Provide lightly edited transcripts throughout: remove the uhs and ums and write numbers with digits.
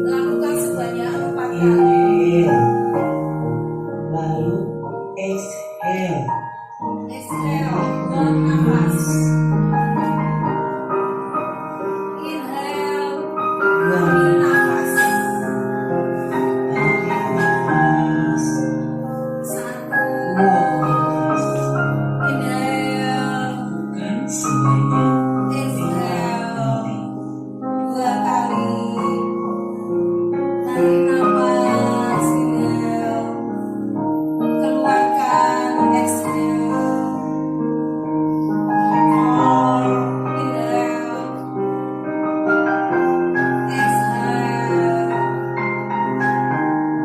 Lakukan sebanyak 4 kali. Inhale. Lalu exhale. Exhale, bernafas. Inhale, ambil nafas. Tarik nafas. 1. Buang nafas. Inhale. Kan sebanyak 5 Exhale. kali. 2 kali. Tarik nafas. Inhale. Keluarkan. Exhale. 4. Inhale. Exhale.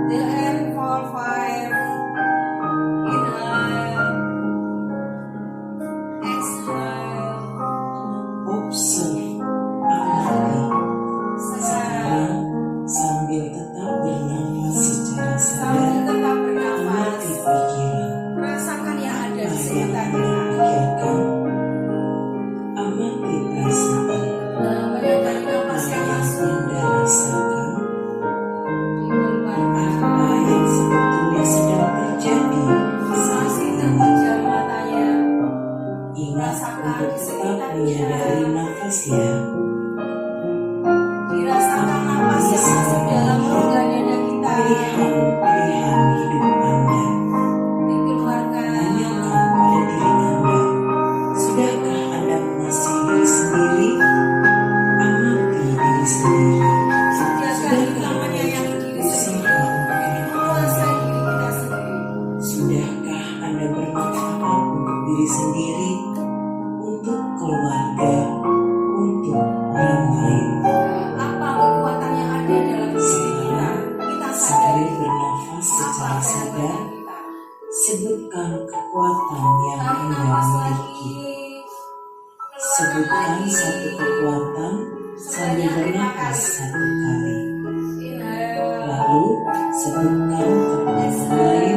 The end for 5. Inhale. Exhale. Observe, amati. Sekarang Sambil tetap bernafas secara sambil sadar, tetap bernafas, amati pikiran. rasakan yang ada di Apa yang sekitar Anda kita. pikirkan, amati perasaan. Menyadari nafas yang masuk, Anda rasakan, dikeluarkan. apa yang sebetulnya sedang terjadi saat Masih ini. terpejam matanya. Ingat untuk tetap menyadari nafas ya. Dirasakan nafas yang masuk dalam rongga dada kita. Pilihan hidup Anda. Dikeluarkan. Tanyakan pada diri Anda, sudahkah Anda mengasihi diri sendiri? Amati diri sendiri. Sudahkah kita menyayangi diri sendiri? Menguasai diri kita sendiri. Sudahkah Anda bermanfaat untuk diri sendiri, untuk keluarga, untuk orang lain? Apa kekuatan yang ada dalam diri kita? Kita sadari. Sambil bernafas secara Apa sadar, kekuatan kita? sebutkan kekuatan yang Tarik Anda nafas miliki. lagi. Sebutkan Keluarkan satu lagi. kekuatan sambil bernafas 1 kali. Inhale. Lalu sebutkan kekuatan lain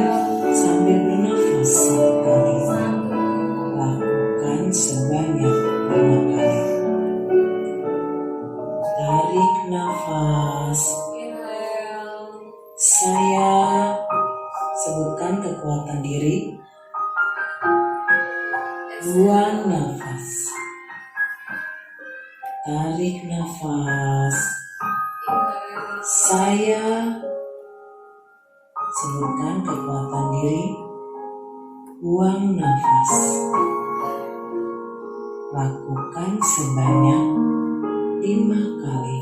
sambil bernafas 1 kali. 1. Lakukan sebanyak 5 kali. Tarik nafas. Inhale. Saya sebutkan kekuatan diri. Buang nafas. Tarik nafas. Inhale. Saya sebutkan kekuatan diri. Buang nafas. Lakukan sebanyak 5 kali.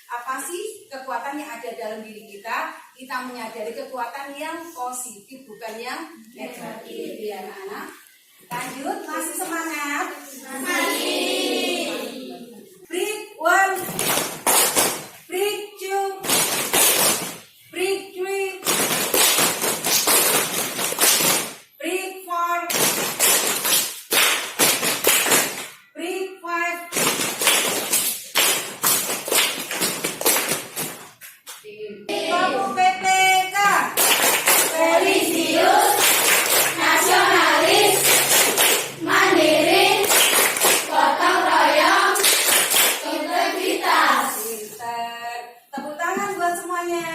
'Apa sih kekuatan yang ada dalam diri kita?' kita menyadari kekuatan yang positif, bukan yang negatif. Ya anak-anak. Lanjut, masih semangat? Masih. Break 1, break 2, break 3, break 4, break 5. Kelompok PPK. Religius, nasionalis, mandiri, gotong royong, integritas. Pinter. Tepuk tangan buat semuanya.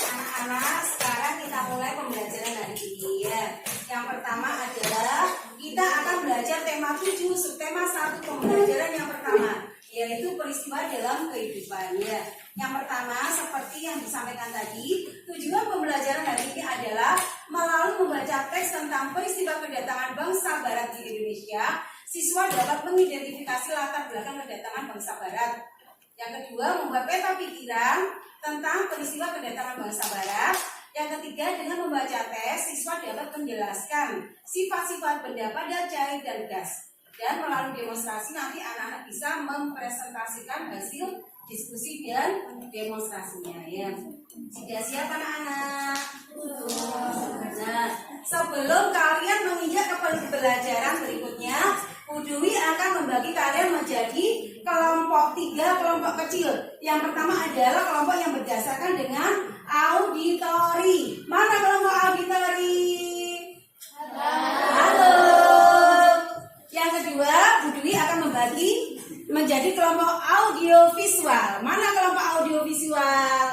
Anak-anak, sekarang kita mulai pembelajaran hari ini ya. Yang pertama adalah kita akan belajar tema 7, subtema 1 pembelajaran yang pertama, yaitu peristiwa dalam kehidupan ya. Yang pertama, seperti yang disampaikan tadi, tujuan pembelajaran hari ini adalah melalui membaca teks tentang peristiwa kedatangan bangsa Barat di Indonesia, siswa dapat mengidentifikasi latar belakang kedatangan bangsa Barat. Yang kedua, membuat peta pikiran tentang peristiwa kedatangan bangsa Barat. Yang ketiga, dengan membaca teks, siswa dapat menjelaskan sifat-sifat benda padat, cair, dan gas. Dan melalui demonstrasi nanti anak-anak bisa mempresentasikan hasil diskusi dan demonstrasinya ya. Sudah siap anak-anak? Nah, sebelum kalian menginjak ke pembelajaran berikutnya, Bu Dwi akan membagi kalian menjadi kelompok 3 kelompok kecil. Yang pertama adalah kelompok yang berdasarkan dengan auditori. Mana kelompok auditori? Halo. Yang kedua, Bu Dwi akan membagi menjadi kelompok audiovisual. Mana kelompok audiovisual?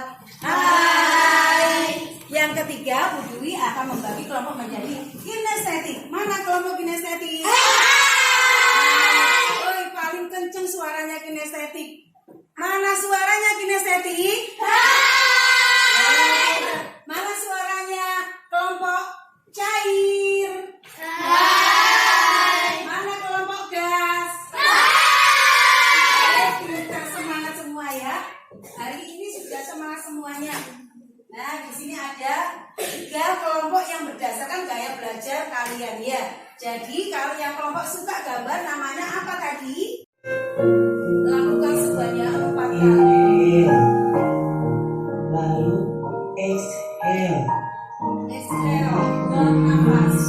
Hai. Yang ketiga, Bu Dwi akan membagi kelompok menjadi kinestetik. Mana kelompok kinestetik? Oi, paling kenceng suaranya kinestetik. Mana suaranya kinestetik? Mana suaranya kelompok cair? Mana kelompok gas? Kita semangat semua ya. Hari ini sudah semangat semuanya. Nah, di sini ada 3 kelompok yang berdasarkan gaya belajar kalian ya. Jadi kalau yang kelompok suka gambar namanya apa tadi? Lakukan sebanyak 4 kali. Inhale. Lalu exhale. Exhale, bernafas.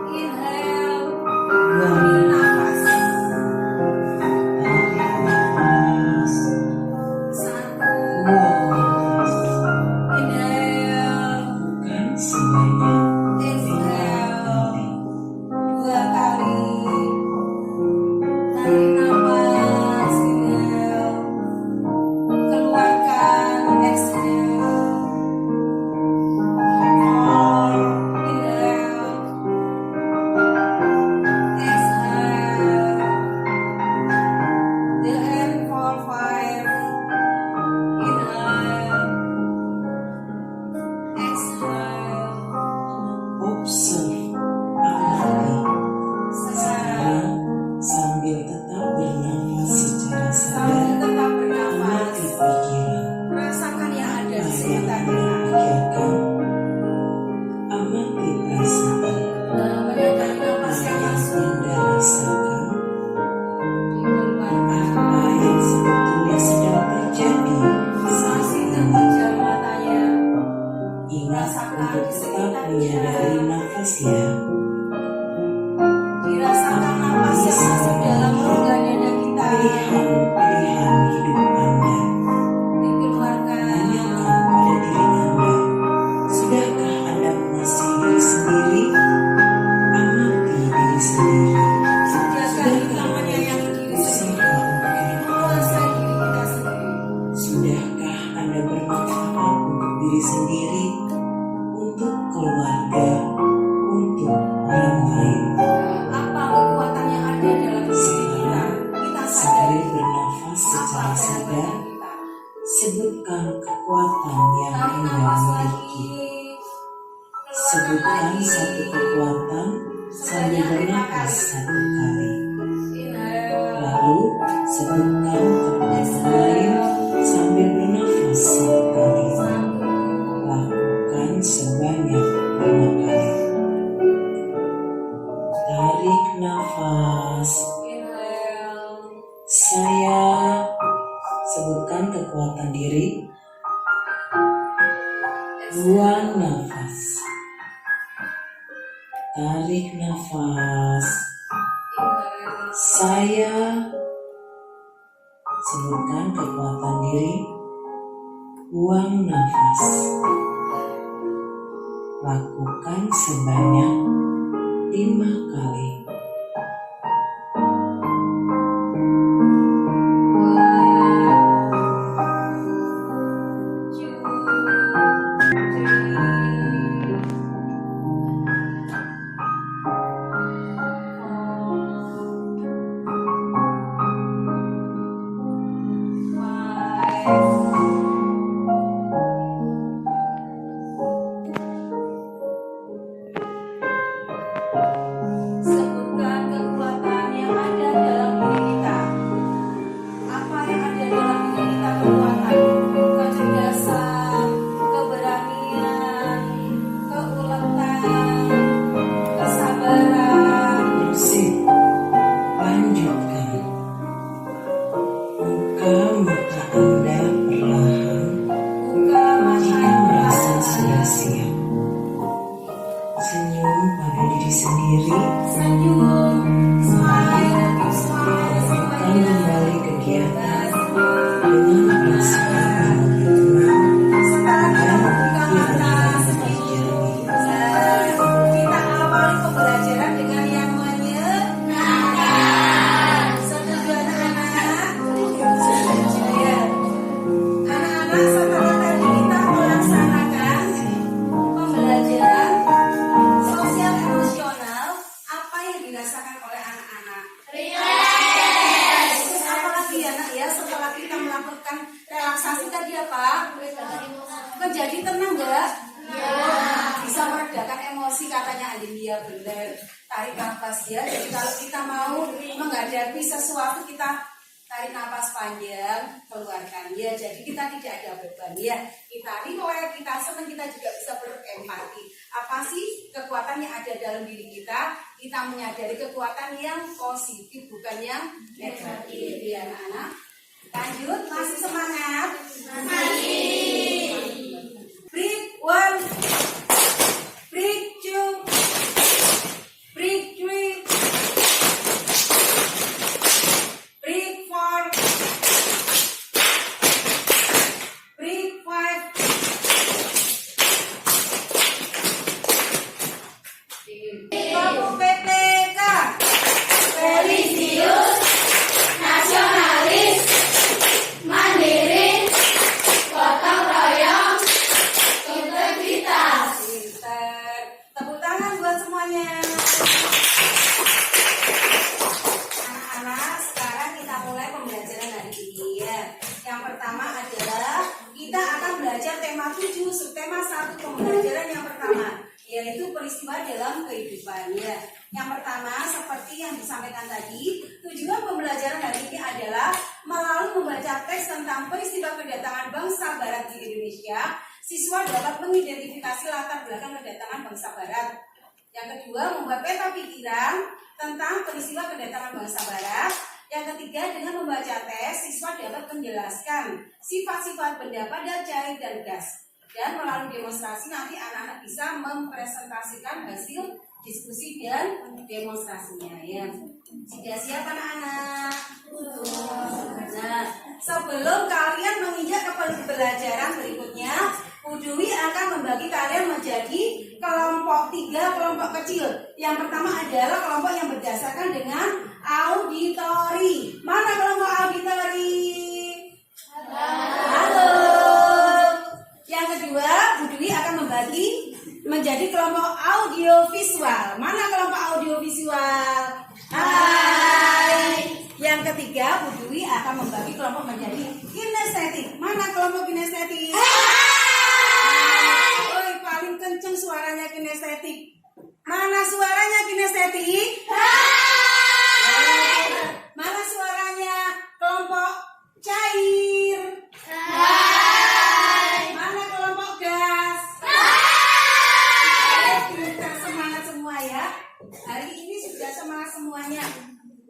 Inhale, ambil nafas. Tarik nafas. 1, Buang nafas. inhale, Kan sebanyak 3 exhale, kali. 2 kali. Tarik nafas, inhale, keluarkan, exhale. 4, inhale, exhale. The end for 5, inhale, exhale. Observe, amati. Sekarang Sambil tetap bernafas secara sambil sadar, tetap amati bernafas, pikiran. rasakan yang ada di Apa yang sekitar Anda kita. pikirkan, amati perasaan. Menyadari Apa nafas yang yang masuk, Anda rasakan, dikeluarkan. apa yang sebetulnya sedang terjadi saat Masih ini. terpejam matanya. Ingat untuk tetap menyadari nafas ya. Dirasakan nafas yang masuk dalam rongga dada kita. Pilihan-pilihan hidup Anda. Dikeluarkan. Tanyakan pada diri Anda, sudahkah Anda mengasihi diri sendiri? Amati diri sendiri. Sudahkah kita menyayangi diri sendiri? Menguasai diri kita sendiri. Sudahkah Anda bermanfaat untuk diri sendiri, untuk keluarga, untuk orang lain? Apa kekuatan yang ada dalam diri kita? Kita sadari. Sambil bernafas Apa secara dalam sadar, badan kita? sebutkan kekuatan yang Tarik Anda nafas miliki. lagi. Keluarkan Sebutkan lagi. satu kekuatan sambil Sebanyak 5 bernafas kali. 1 kali. Inhale. Lalu sebutkan Tarik nafas. Saya sebutkan kekuatan diri. Buang nafas. Lakukan sebanyak 5 kali. Sebutkan kekuatan yang ada dalam diri kita. Apa yang ada dalam diri kita? Kekuatan, kecerdasan, keberanian, keuletan, kesabaran. Sip. Lanjutkan. Buka mata Anda perlahan Buka mata jika merasa sudah siap. Senyum pada diri sendiri. senyum, smile, smile, Lanjutkan kembali kegiatan dengan perasaan yang lebih tenang sekarang kita dan membuka mata pikiran senyum. yang jernih. Kita awali pembelajaran dengan yang menyenangkan. Setuju anak-anak? Setuju ya. Anak-anak, setelah tadi kita melaksanakan pembelajaran sosial emosional, apa yang dirasakan oleh anak-anak? Terus apa lagi ya nak ya, setelah kita melakukan relaksasi tadi apa? Menjadi tenang enggak? Bisa meredakan emosi katanya Andinia, benar. Tarik nafas ya. Jadi kalau kita mau menghadapi sesuatu, kita tarik nafas panjang, keluarkan ya. Jadi kita tidak ada beban ya. Kita relax, kita senang, kita juga bisa berempati. Apa sih kekuatan yang ada dalam diri kita? Kita menyadari kekuatan yang positif, bukan yang negatif ya anak-anak. Lanjut, masih semangat? Break 1, break 2, break 3, break 4, break 5. Kelompok PPK. Religius, nasionalis, mandiri, gotong royong, integritas. Pinter. Tepuk tangan buat semuanya. Anak-anak, sekarang kita mulai pembelajaran hari ini ya. Yang pertama adalah kita akan belajar tema 7, subtema 1 pembelajaran yang pertama, yaitu peristiwa dalam kehidupan ya. Yang pertama, seperti yang disampaikan tadi, tujuan pembelajaran hari ini adalah melalui membaca teks tentang peristiwa kedatangan bangsa Barat di Indonesia, siswa dapat mengidentifikasi latar belakang kedatangan bangsa Barat. Yang kedua, membuat peta pikiran tentang peristiwa kedatangan bangsa Barat. Yang ketiga, dengan membaca tes, siswa dapat menjelaskan sifat-sifat benda padat, cair, dan gas. Dan melalui demonstrasi nanti anak-anak bisa mempresentasikan hasil diskusi dan demonstrasinya ya. Sudah siap anak-anak? Nah, sebelum kalian menginjak ke pembelajaran berikutnya, Bu Dwi akan membagi kalian menjadi kelompok 3 kelompok kecil. Yang pertama adalah kelompok yang berdasarkan dengan auditori. Mana kelompok auditori? Halo. Yang kedua, Bu Dwi akan membagi menjadi kelompok audiovisual. Mana kelompok audiovisual? Hai. Yang ketiga, Bu Dwi akan membagi kelompok menjadi kinestetik. Mana kelompok kinestetik? Oi, paling kenceng suaranya kinestetik. Mana suaranya kinestetik? Mana suaranya kelompok cair? Mana kelompok gas? Kita semangat semua ya. Hari ini sudah semangat semuanya.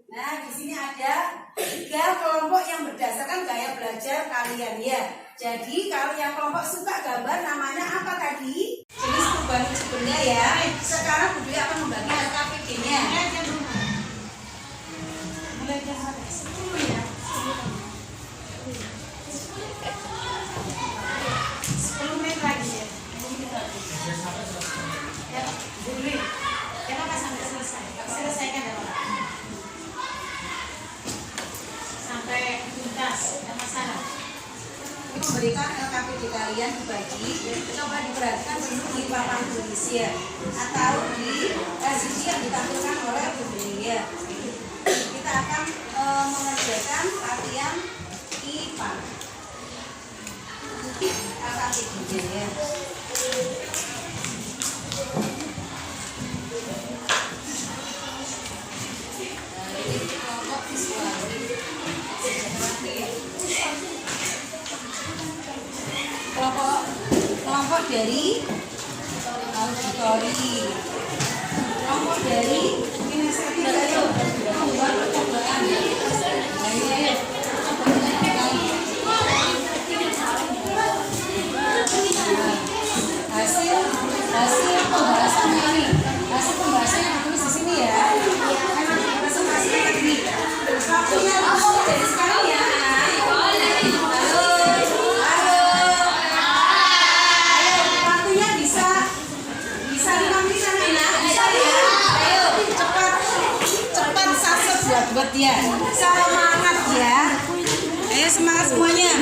Nah, di sini ada 3 kelompok yang berdasarkan gaya belajar kalian ya. Jadi kalau yang kelompok suka gambar namanya apa tadi? Jenis perubahan benda ya. Sekarang Bu Dwi akan membagi 10 ya. 10 menit lagi ya. 10 menit lagi. Ya, dulu. Ya, Pak, sampai selesai. Pak, selesaikan ya, Pak. Sampai tuntas, tidak masalah. Ini memberikan LKPD kalian dibagi, coba diperhatikan dulu di papan tulis ya, atau di LCD yang ditampilkan oleh Bunda ya. Kita akan mengerjakan latihan IPA. LKPD ya. Kelompok visual. Kelompok dari auditori, kelompok dari kinestetik itu membuat percobaan. Ayo, hasil pembahasan ini, hasil pembahasan yang ditulis di sini ya. Memang presentasi ini. Waktunya langsung dari sekarang ya. Waktunya bisa 5 menit ya. Bisa ya. Ayo cepat sasut buat dia. Semangat ya. Ayo semangat semuanya.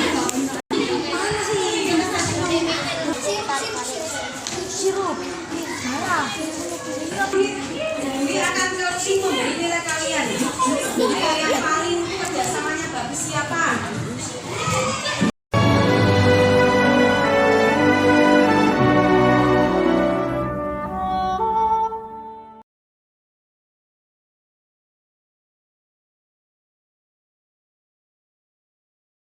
Ini akan coaching memberi nilai kalian